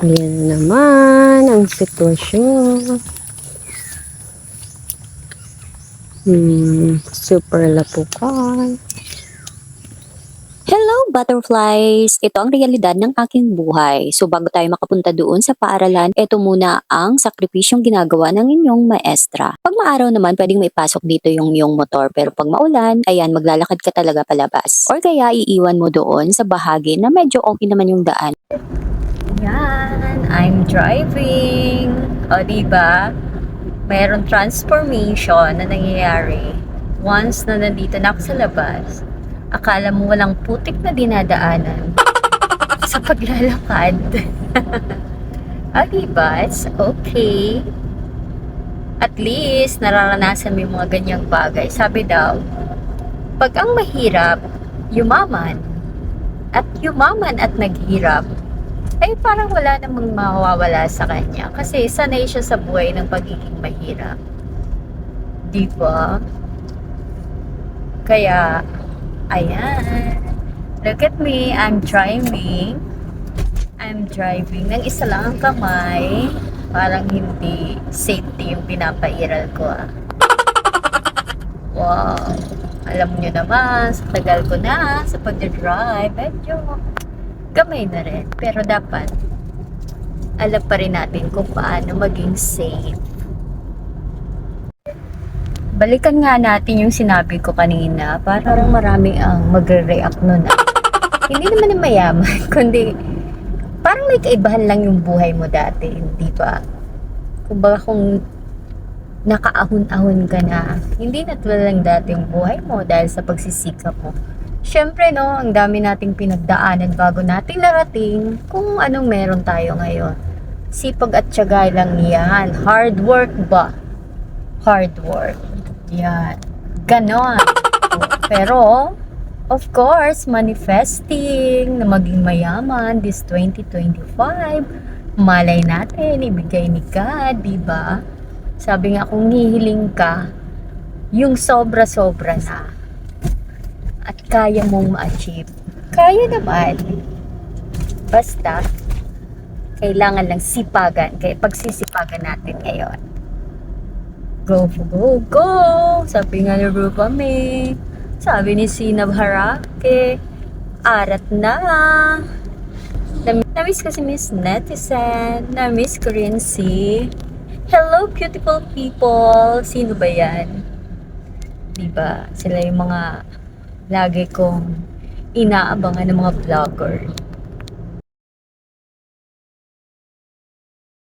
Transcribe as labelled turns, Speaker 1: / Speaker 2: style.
Speaker 1: Ayan na naman ang sitwasyon. Super lapukan.
Speaker 2: Hello, butterflies! Ito ang realidad ng aking buhay. So bago tayo makapunta doon sa paaralan, ito muna ang sakripisyong ginagawa ng inyong maestra. Pag maaraw naman, pwedeng maipasok dito yung iyong motor. Pero pag maulan, ayan, maglalakad ka talaga palabas. Or kaya iiwan mo doon sa bahagi na medyo okay naman yung daan. Yan, I'm driving. O diba? Mayroong transformation na nangyayari. Once na nandito na ako sa labas, akala mo walang putik na dinadaanan sa paglalakad. Diba? It's okay. At least, nararanasan mo yung mga ganyang bagay. Sabi daw, pag ang mahirap, yumaman, at naghirap, ay parang wala namang mawawala sa kanya. Kasi sanay siya sa buhay ng pagiging mahirap. Diba? Kaya, ayan. Look at me, I'm driving ng isa lang ang kamay. Parang hindi safety yung pinapairal ko Wow. Alam nyo naman, sa tagal ko na sa pagdadrive, medyo gamay na rin. Pero dapat, alam pa rin natin kung paano maging safe. Balikan nga natin yung sinabi ko kanina. Parang marami ang magre-react nun. Hindi naman yung mayaman, kundi parang may kaibahan lang yung buhay mo dati, di ba? Kumbaga kung nakaahon-ahon ka na, hindi na tulad lang dati yung buhay mo dahil sa pagsisikap mo. Siyempre, no, ang dami nating pinagdaanan bago nating narating kung anong meron tayo ngayon. Sipag at tiyaga lang yan. Hard work ba? Hard work. Yan. Ganon. Pero, of course, manifesting na maging mayaman this 2025. Malay natin, ibigay ni God, diba? Sabi nga, kung hihiling ka, yung sobra-sobra na at kaya mong ma-achieve. Kaya naman. Basta, kailangan lang sipagan. Kaya pagsisipagan natin ngayon. Go, go, go! Sabi nga ni Rupa May. Sabi ni Sinab Harake. Arat na. Namiss ko si Miss Netizen. Namiss ko rin si Hello, beautiful people. Sino ba yan? Diba? Sila yung mga lagi kong inaabangan ng mga vlogger.